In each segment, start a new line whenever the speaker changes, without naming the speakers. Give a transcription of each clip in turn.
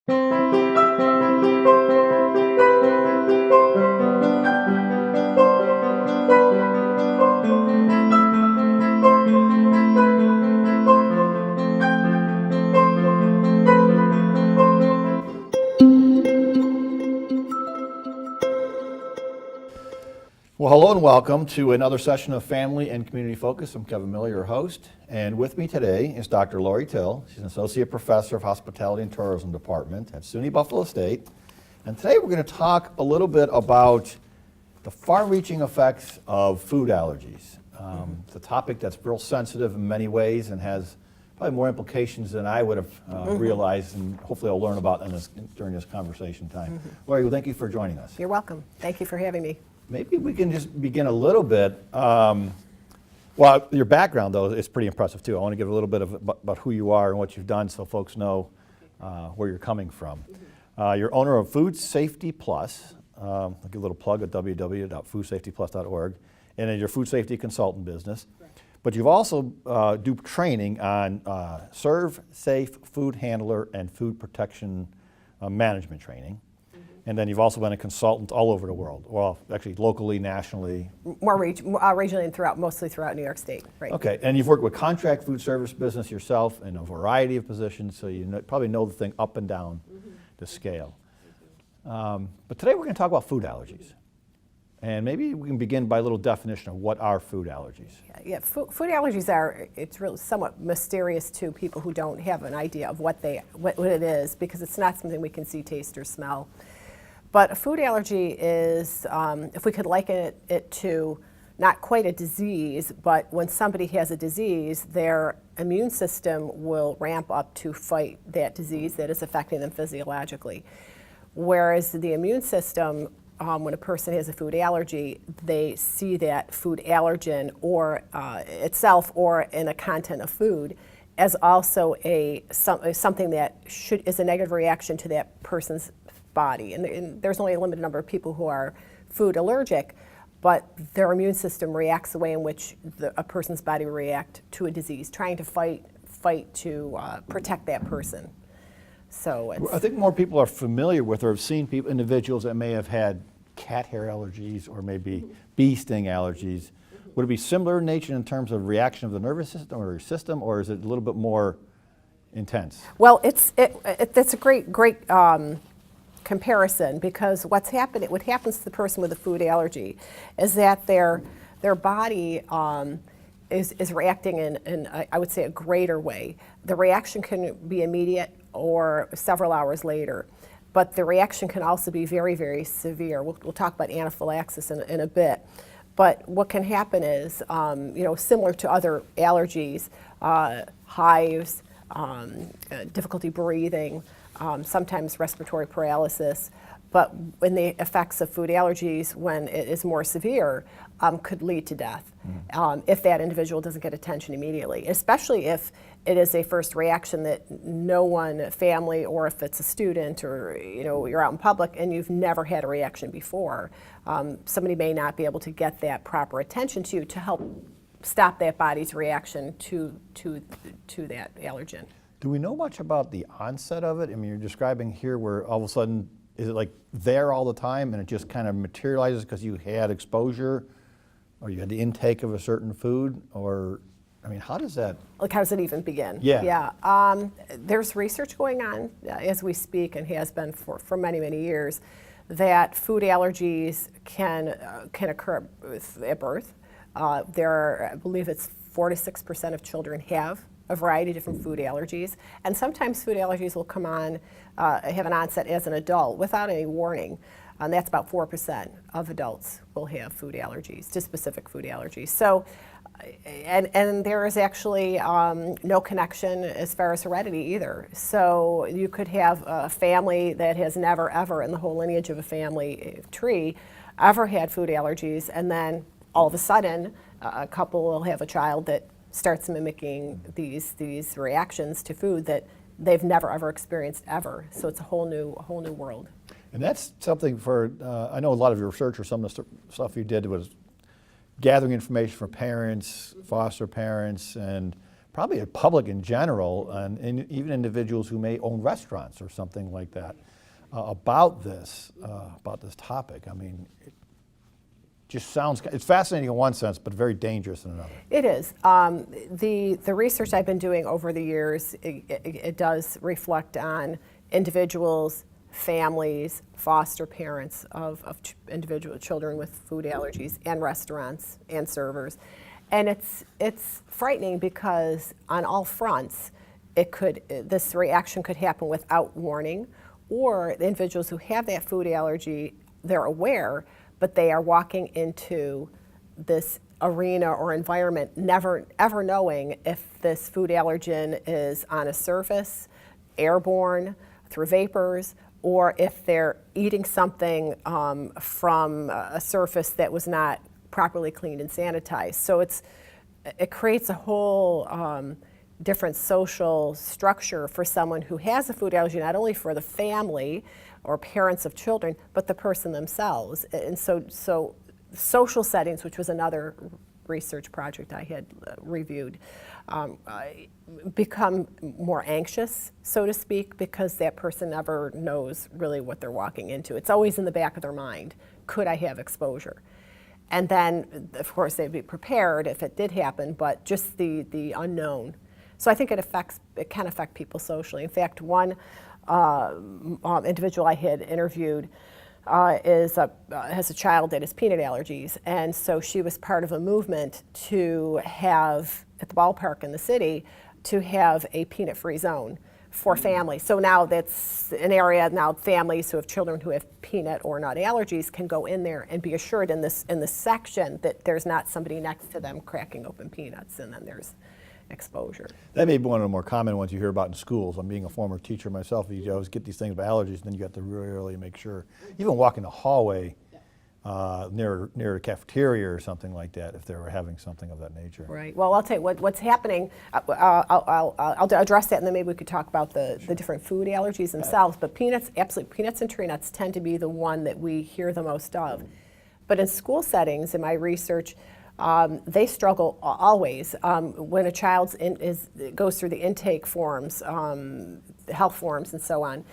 Well, hello and welcome to another session of Family and Community Focus. I'm Kevin Miller, your host, and with me today is Dr. Lori Till. She's an Associate Professor of Hospitality and Tourism Department at SUNY Buffalo State. And today we're going to talk a little bit about the far-reaching effects of food allergies. It's a topic that's real sensitive in many ways and has probably more implications than I would have realized, and hopefully I'll learn about during this conversation time. Lori, well, thank you for joining us.
You're welcome. Thank you for having me.
Maybe we can just begin a little bit. Well, your background, though, is pretty impressive, too. I want to give a little bit about who you are and what you've done so folks know where you're coming from. You're owner of Food Safety Plus. I'll give a little plug at www.foodsafetyplus.org. And then your food safety consultant business. Right. But you've also do training on serve safe food handler and food protection management training. And then you've also been a consultant all over the world. Well, actually, locally, nationally.
More regionally and mostly throughout New York State, right?
Okay, and you've worked with contract food service business yourself in a variety of positions, so you probably know the thing up and down the scale. But today we're going to talk about food allergies. And maybe we can begin by a little definition of what are food allergies.
Yeah, food allergies it's really somewhat mysterious to people who don't have an idea of what it is, because it's not something we can see, taste, or smell. But a food allergy is, if we could liken it to not quite a disease, but when somebody has a disease, their immune system will ramp up to fight that disease that is affecting them physiologically. Whereas the immune system, when a person has a food allergy, they see that food allergen or itself or in a content of food as also something that is a negative reaction to that person's body. And there's only a limited number of people who are food allergic, but their immune system reacts the way in which a person's body will react to a disease, trying to fight to protect that person. So
I think more people are familiar with or have seen individuals that may have had cat hair allergies or maybe bee sting allergies. Would it be similar in nature in terms of reaction of the nervous system or your system, or is it a little bit more intense?
Well, that's a great comparison, because what happens to the person with a food allergy is that their body is reacting in I would say a greater way. The reaction can be immediate or several hours later, but the reaction can also be very, very severe. We'll talk about anaphylaxis in a bit. But what can happen is, similar to other allergies, hives, difficulty breathing, sometimes respiratory paralysis, but when the effects of food allergies, when it is more severe, could lead to death if that individual doesn't get attention immediately, especially if it is a first reaction that no one, family, or if it's a student or you're out in public and you've never had a reaction before, somebody may not be able to get that proper attention to you to help stop that body's reaction to that allergen.
Do we know much about the onset of it? I mean, you're describing here where all of a sudden, is it like there all the time and it just kind of materializes because you had exposure or you had the intake of a certain food? Or, I mean, how does that?
Like, how does it even begin?
Yeah.
Yeah. There's research going on as we speak, and has been for many, many years, that food allergies can occur at birth. I believe it's 4 to 6% of children have a variety of different food allergies, and sometimes food allergies will come on, have an onset as an adult without any warning, and that's about 4% of adults will have food allergies, to specific food allergies. So, and there is actually no connection as far as heredity either. So you could have a family that has never ever in the whole lineage of a family tree ever had food allergies, and then all of a sudden a couple will have a child that starts mimicking these reactions to food that they've never ever experienced ever. So it's a whole new world.
And that's something for, I know a lot of your research or some of the stuff you did was gathering information for parents, foster parents, and probably the public in general, and even individuals who may own restaurants or something like that, about this topic. I mean, it just sounds, it's fascinating in one sense, but very dangerous in another.
It is. The research I've been doing over the years, it does reflect on individuals, families, foster parents of individual children with food allergies, and restaurants and servers. And it's frightening because on all fronts, this reaction could happen without warning, or the individuals who have that food allergy, they're aware, but they are walking into this arena or environment never ever knowing if this food allergen is on a surface, airborne, through vapors, or if they're eating something from a surface that was not properly cleaned and sanitized. So it creates a whole different social structure for someone who has a food allergy, not only for the family or parents of children, but the person themselves. And so social settings, which was another research project I had reviewed, become more anxious, so to speak, because that person never knows really what they're walking into. It's always in the back of their mind, could I have exposure? And then, of course, they'd be prepared if it did happen, but just the unknown. So I think it can affect people socially. In fact, one individual I had interviewed has a child that has peanut allergies, and so she was part of a movement to have, at the ballpark in the city, to have a peanut-free zone for families. So now that's an area, now families who have children who have peanut or nut allergies can go in there and be assured in this section that there's not somebody next to them cracking open peanuts, and then there's exposure.
That may be one of the more common ones you hear about in schools. I'm being a former teacher myself. You always get these things about allergies, and then you have to really make sure. Even walking the hallway near the cafeteria or something like that, if they were having something of that nature.
Right. Well, I'll tell you what's happening. I'll address that, and then maybe we could talk about the different food allergies themselves. But peanuts, absolutely, peanuts and tree nuts tend to be the one that we hear the most of. But in school settings, in my research, they struggle always. When a child goes through the intake forms, the health forms and so on,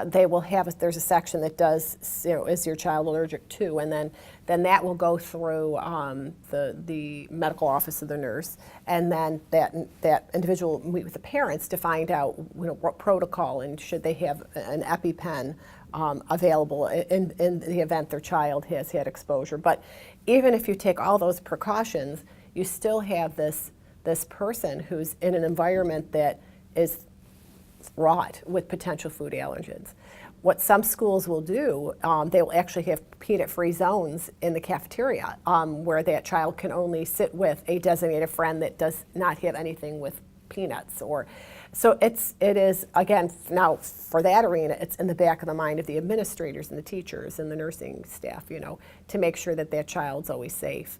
they will have, there's a section that does, is your child allergic to? And then that will go through the medical office of the nurse, and then that individual will meet with the parents to find out what protocol, and should they have an EpiPen available in the event their child has had exposure. But even if you take all those precautions, you still have this person who's in an environment that is fraught with potential food allergens. What some schools will do, they will actually have peanut-free zones in the cafeteria where that child can only sit with a designated friend that does not have anything with peanuts. So it is, again, now for that arena, it's in the back of the mind of the administrators and the teachers and the nursing staff, to make sure that child's always safe.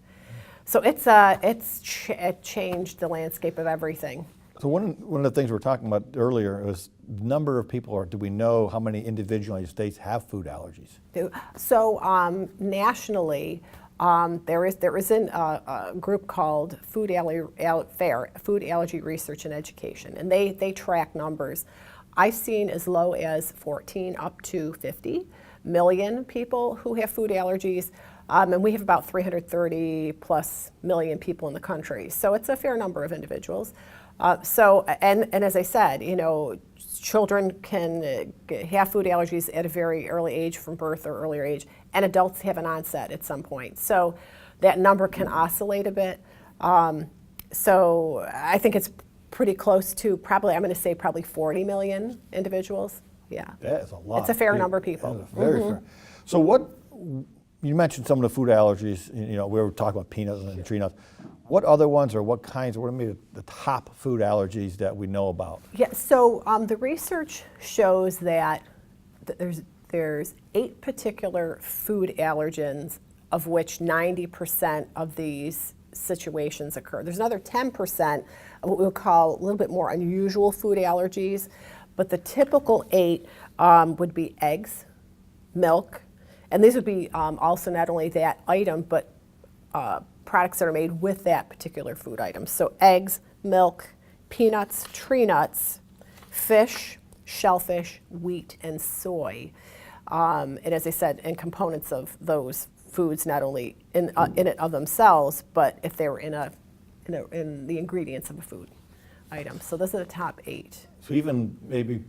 So it changed the landscape of everything.
So one of the things we were talking about earlier was the number of people, or do we know how many individuals in the United States have food allergies?
So nationally, there is a group called Food Allergy Research and Education, and they track numbers. I've seen as low as 14 up to 50 million people who have food allergies, and we have about 330 plus million people in the country. So it's a fair number of individuals. And as I said, children can have food allergies at a very early age, from birth or earlier age, and adults have an onset at some point. So that number can oscillate a bit. So I think it's pretty close to I'm going to say probably 40 million individuals. Yeah.
That is a lot.
It's a fair number of people.
Very fair. So you mentioned some of the food allergies, we were talking about peanuts and tree nuts. What other ones, or what kinds, what are maybe the top food allergies that we know about?
Yeah, so the research shows that there's 8 particular food allergens, of which 90% of these situations occur. There's another 10% of what we would call a little bit more unusual food allergies, but the typical 8 would be eggs, milk, and these would be also not only that item, but products that are made with that particular food item. So eggs, milk, peanuts, tree nuts, fish, shellfish, wheat, and soy. And as I said, and components of those foods, not only in it of themselves, but if they were in the ingredients of a food item. So those are the top 8.
So even maybe,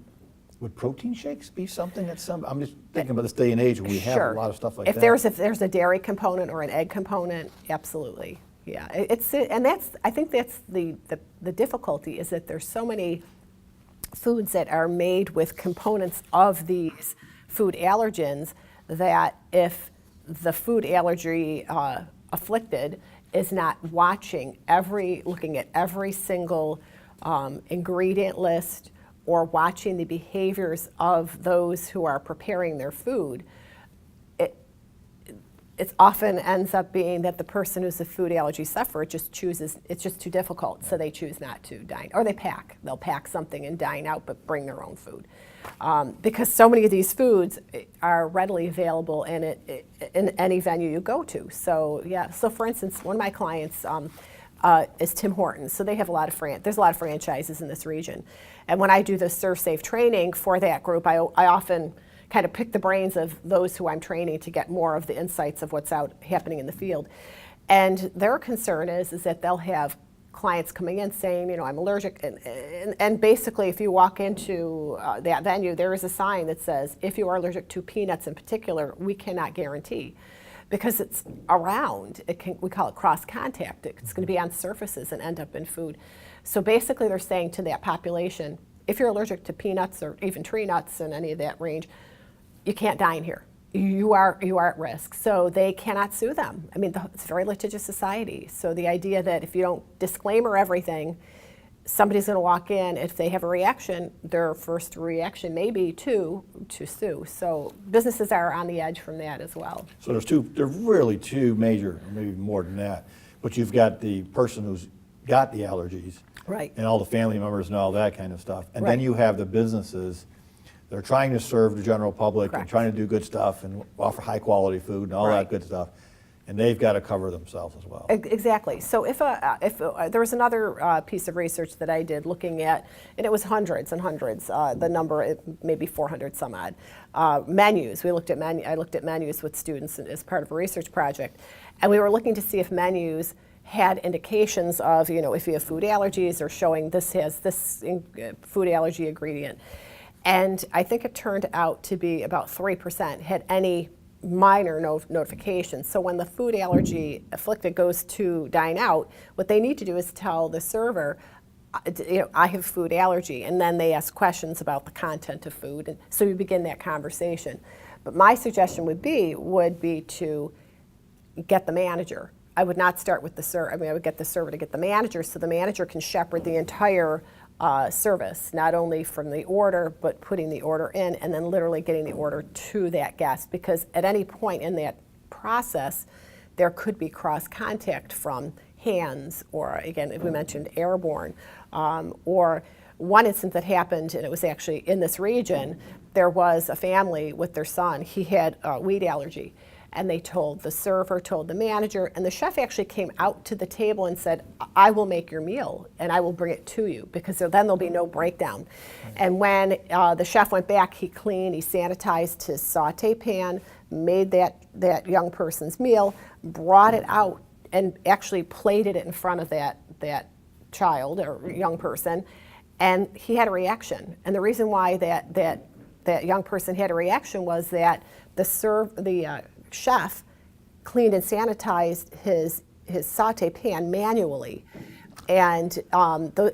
would protein shakes be something that I'm just thinking about this day and age when we have a lot of stuff like
if
that.
If there's a dairy component or an egg component, absolutely. Yeah, I think that's the difficulty, is that there's so many foods that are made with components of these food allergens that if the food allergy afflicted is not looking at every single ingredient list or watching the behaviors of those who are preparing their food, it often ends up being that the person who's a food allergy sufferer just chooses, it's just too difficult, so they choose not to dine. Or they'll pack something and dine out, but bring their own food. Because so many of these foods are readily available in any venue you go to. So yeah, so for instance, one of my clients is Tim Hortons. So they have there's a lot of franchises in this region. And when I do the Serve Safe training for that group, I often kind of pick the brains of those who I'm training to get more of the insights of what's happening in the field. And their concern is that they'll have clients coming in saying, I'm allergic, and basically if you walk into that venue, there is a sign that says, if you are allergic to peanuts in particular, we cannot guarantee. Because it's around, we call it cross contact. It's going to be on surfaces and end up in food. So basically they're saying to that population, if you're allergic to peanuts or even tree nuts in any of that range, you can't dine here. You are at risk. So they cannot sue them. I mean, it's a very litigious society. So the idea that if you don't disclaimer everything, somebody's going to walk in, if they have a reaction, their first reaction may be to sue. So businesses are on the edge from that as well.
So there's really two major, or maybe more than that, but you've got the person who's got the allergies,
right,
and all the family members and all that kind of stuff. And then you have the businesses that are trying to serve the general public and trying to do good stuff and offer high quality food and all that good stuff. And they've got to cover themselves as well.
Exactly. So if there was another piece of research that I did looking at, and it was hundreds and hundreds, the number maybe 400 some odd menus. I looked at menus with students as part of a research project, and we were looking to see if menus had indications of, if you have food allergies, or showing this has this food allergy ingredient. And I think it turned out to be about 3% had any minor notification. So when the food allergy afflicted goes to dine out, what they need to do is tell the server, I have food allergy, and then they ask questions about the content of food, and so you begin that conversation. But my suggestion would be to get the manager. I would not start with the server. I would get the server to get the manager, so the manager can shepherd the entire service, not only from the order, but putting the order in and then literally getting the order to that guest. Because at any point in that process, there could be cross contact from hands, or again, we mentioned airborne, or one instance that happened, and it was actually in this region, there was a family with their son. He had a wheat allergy. And they told the server, told the manager, and the chef actually came out to the table and said, I will make your meal and I will bring it to you, because then there'll be no breakdown. And when the chef went back, he cleaned, he sanitized his saute pan, made that young person's meal, brought it out, and actually plated it in front of that child or young person, and he had a reaction. And the reason why that young person had a reaction was that the chef cleaned and sanitized his saute pan manually, and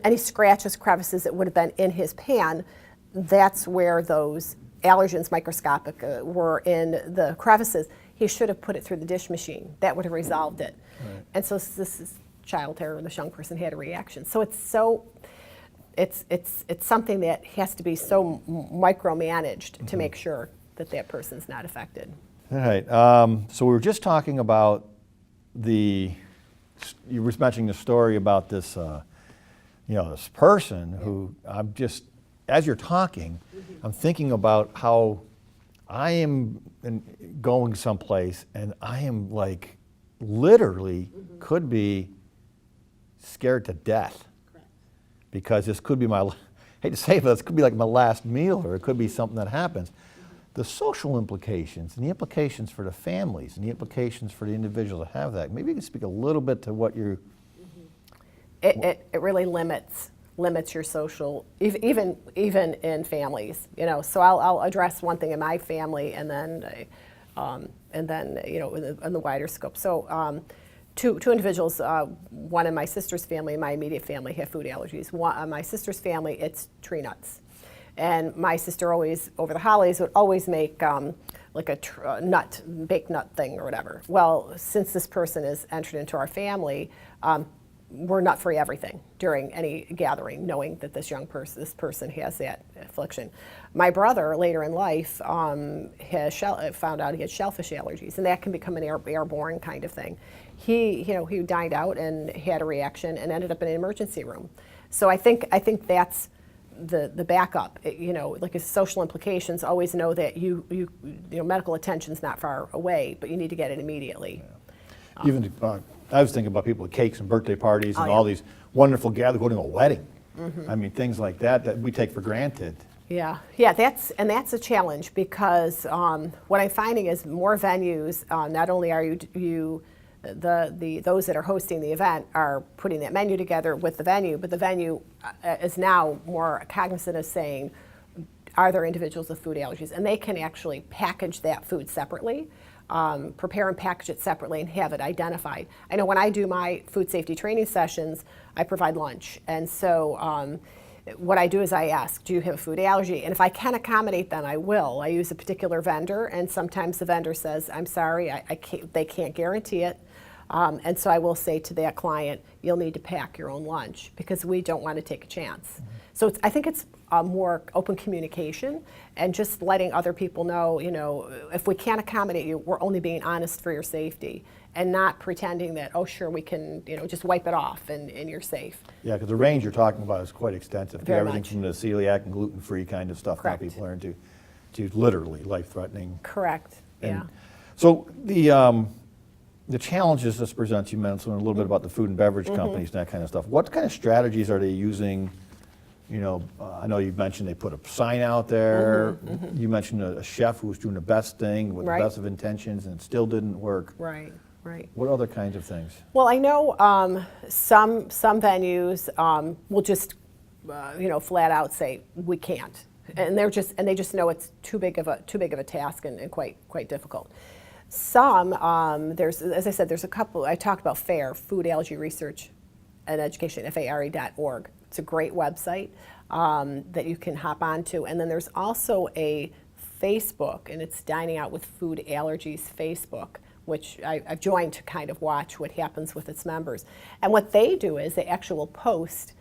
any scratches, crevices that would have been in his pan, that's where those allergens, microscopic, were in the crevices. He should have put it through the dish machine. That would have resolved it. Right. And so this child or this young person had a reaction. So it's something that has to be so micromanaged to make sure that person's not affected.
All right. So we were just talking about you were mentioning the story about this, this person who as you're talking, I'm thinking about how I am going someplace and I am like literally could be scared to death. because this could be my, hate to say it, but this could be like my last meal, or it could be something that happens. The social implications and the implications for the families and the implications for the individuals that have that. Maybe you can speak a little bit to what you're...
It really limits your social, even in families, you know. So I'll address one thing in my family, and then you know, in the wider scope. So two individuals, one in my sister's family and my immediate family, have food allergies. My sister's family, it's tree nuts. And my sister always, over the holidays, would always make like a baked nut thing or whatever. Well, since this person is entered into our family, we're nut-free everything during any gathering, knowing that this person has that affliction. My brother, later in life, found out he had shellfish allergies, and that can become an airborne kind of thing. He dined out and had a reaction and ended up in an emergency room. So I think that's the backup. You know, like its social implications. Always know that you know, medical attention's not far away, but you need to get it immediately.
Yeah. Even I was thinking about people with cakes and birthday parties and
yeah.
all these wonderful gatherings, going to a wedding. I mean, things like that we take for granted.
Yeah, that's a challenge, because what I'm finding is more venues. Not only are those that are hosting the event are putting that menu together with the venue, but the venue is now more cognizant of saying, are there individuals with food allergies? And they can actually package that food separately, prepare and package it separately, and have it identified. I know when I do my food safety training sessions, I provide lunch. And so what I do is I ask, do you have a food allergy? And if I can accommodate them, I will. I use a particular vendor, and sometimes the vendor says, I'm sorry, they can't guarantee it. And so I will say to that client, you'll need to pack your own lunch, because we don't want to take a chance. So I think it's more open communication and just letting other people know, you know, if we can't accommodate you, we're only being honest for your safety, and not pretending that, oh, sure, we can, you know, just wipe it off and you're safe.
Yeah, because the range you're talking about is quite extensive.
Very
Everything
much.
from the celiac and gluten-free kind of stuff
Correct.
that people are into, to literally life-threatening.
Correct, yeah.
And so the challenges this presents, you mentioned a little bit about the food and beverage companies and that kind of stuff. What kind of strategies are they using? You know, I know you mentioned they put a sign out there. You mentioned a chef who was doing the best thing with
Right.
the best of intentions, and it still didn't work.
Right.
What other kinds of things?
Well, I know some venues will just you know, flat out say we can't, and they just know it's too big of a task and quite difficult. Some there's, as I said, there's a couple. I talked about FARE, Food Allergy Research and Education, FARE.org. It's a great website that you can hop onto, and then there's also a Facebook, and it's Dining Out with Food Allergies Facebook, which I've joined to kind of watch what happens with its members. And what they do is they actually post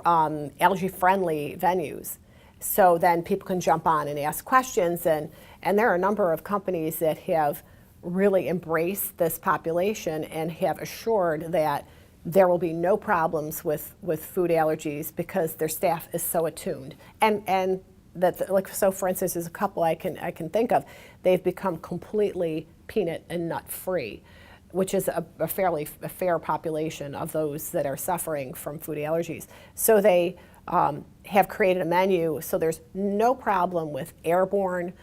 allergy-friendly venues. So then people can jump on and ask questions, and there are a number of companies that have really embraced this population and have assured that there will be no problems with food allergies because their staff is so attuned. And that, like, so for instance, there's a couple I can think of, they've become completely peanut and nut free, which is a fair population of those that are suffering from food allergies. So they have created a menu, so there's no problem with airborne,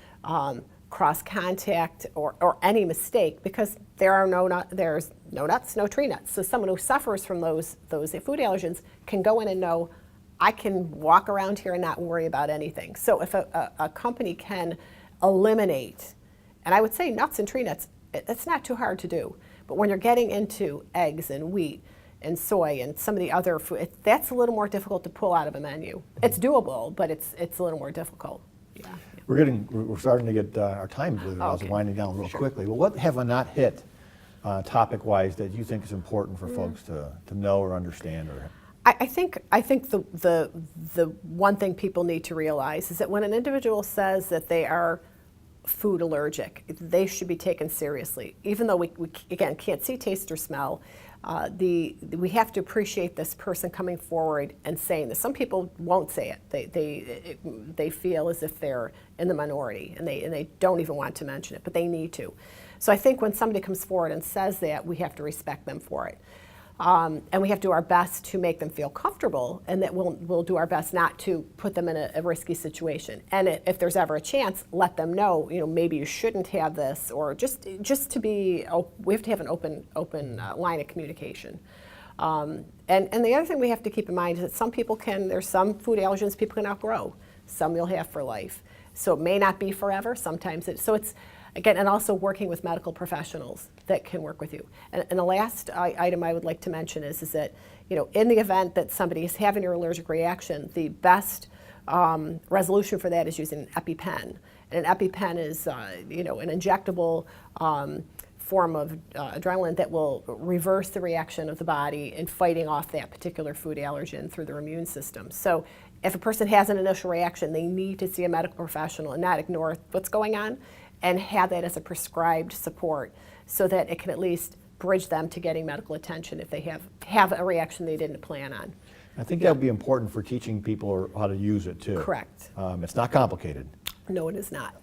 cross contact, or any mistake, because there's no nuts, no tree nuts. So someone who suffers from those food allergens can go in and know, I can walk around here and not worry about anything. So if a company can eliminate, and I would say nuts and tree nuts, it's not too hard to do. But when you're getting into eggs and wheat and soy and some of the other food, that's a little more difficult to pull out of a menu. It's doable, but it's a little more difficult. Yeah.
We're starting to get our time, believe it or not,
Okay.
is winding down real quickly. Well, what have I not hit topic-wise that you think is important for folks to know or understand? Or
I think the one thing people need to realize is that when an individual says that they are food allergic, they should be taken seriously. Even though we again can't see, taste, or smell, we have to appreciate this person coming forward and saying this. Some people won't say it. They feel as if they're in the minority, and they don't even want to mention it, but they need to. So I think when somebody comes forward and says that, we have to respect them for it. And we have to do our best to make them feel comfortable, and that we'll do our best not to put them in a risky situation. And if there's ever a chance, let them know, maybe you shouldn't have this, or just to be, we have to have an open line of communication. And the other thing we have to keep in mind is that there's some food allergens people can outgrow. Some you'll have for life. So it may not be forever. Sometimes it's, again, and also working with medical professionals that can work with you. And the last item I would like to mention is that, in the event that somebody is having an allergic reaction, the best resolution for that is using an EpiPen. And an EpiPen is, an injectable form of adrenaline that will reverse the reaction of the body in fighting off that particular food allergen through their immune system. So if a person has an initial reaction, they need to see a medical professional and not ignore what's going on, and have that as a prescribed support so that it can at least bridge them to getting medical attention if they have a reaction they didn't plan on.
I think that would be important for teaching people how to use it too.
Correct.
It's not complicated.
No, it is not.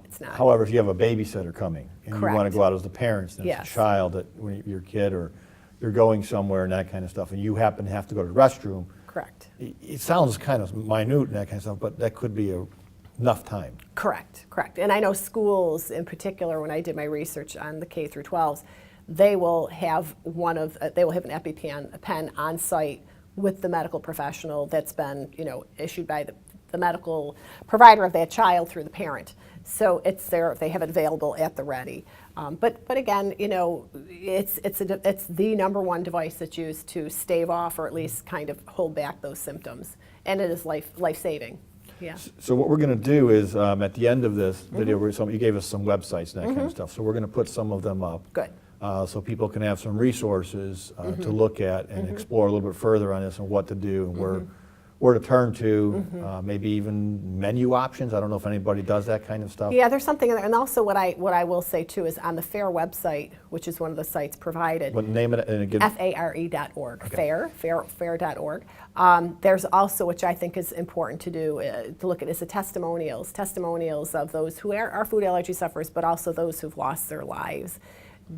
It's not.
However, if you have a babysitter coming and
Correct.
you want to go out as the parents, and
Yes.
it's a child, when your kid, or you're going somewhere and that kind of stuff, and you happen to have to go to the restroom,
Correct.
it sounds kind of minute and that kind of stuff, but that could be enough time.
Correct, correct. And I know schools in particular, when I did my research on the K through 12s, they will have an EpiPen on site with the medical professional that's been, issued by the medical provider of that child through the parent. So it's there, they have it available at the ready. But again, it's the number one device that's used to stave off or at least kind of hold back those symptoms. And it is life-saving. Yeah.
So what we're going to do is, at the end of this video, you gave us some websites and that kind of stuff, so we're going to put some of them up.
Good.
So people can have some resources to look at and explore a little bit further on this and what to do and where to turn to, maybe even menu options. I don't know if anybody does that kind of stuff.
Yeah, there's something in there. And also what I will say too is on the FAIR website, which is one of the sites provided.
What name it and again?
FARE.org,
Okay.
FAIR.org. There's also, which I think is important to do, to look at, is the testimonials of those who are food allergy sufferers, but also those who've lost their lives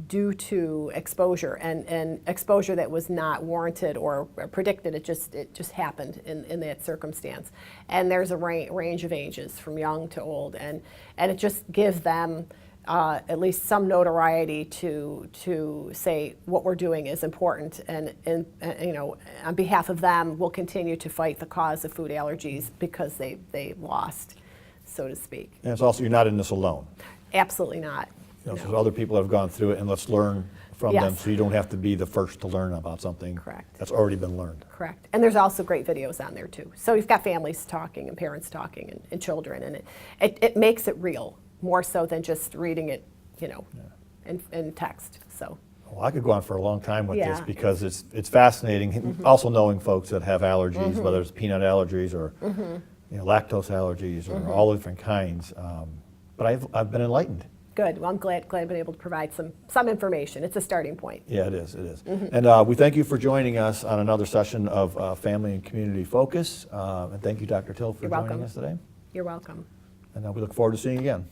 due to exposure, and exposure that was not warranted or predicted. It just happened in that circumstance. And there's a range of ages from young to old, and it just gives them at least some notoriety to say what we're doing is important, and on behalf of them, we'll continue to fight the cause of food allergies because they lost, so to speak.
And it's also, you're not in this alone.
Absolutely not.
So other people have gone through it, and let's learn from them,
Yes.
so you don't have to be the first to learn about something
Correct.
that's already been learned.
Correct. And there's also great videos on there too. So you've got families talking and parents talking and children, and it makes it real, more so than just reading it, in text. So.
Well, I could go on for a long time with this
Yeah.
because it's fascinating. Also knowing folks that have allergies, whether it's peanut allergies or lactose allergies or all different kinds. But I've been enlightened.
Good. Well, I'm glad I've been able to provide some information. It's a starting point.
Yeah, it is. And we thank you for joining us on another session of Family and Community Focus. And thank you, Dr. Till, for
You're
joining
welcome.
us today.
You're welcome.
And we look forward to seeing you again.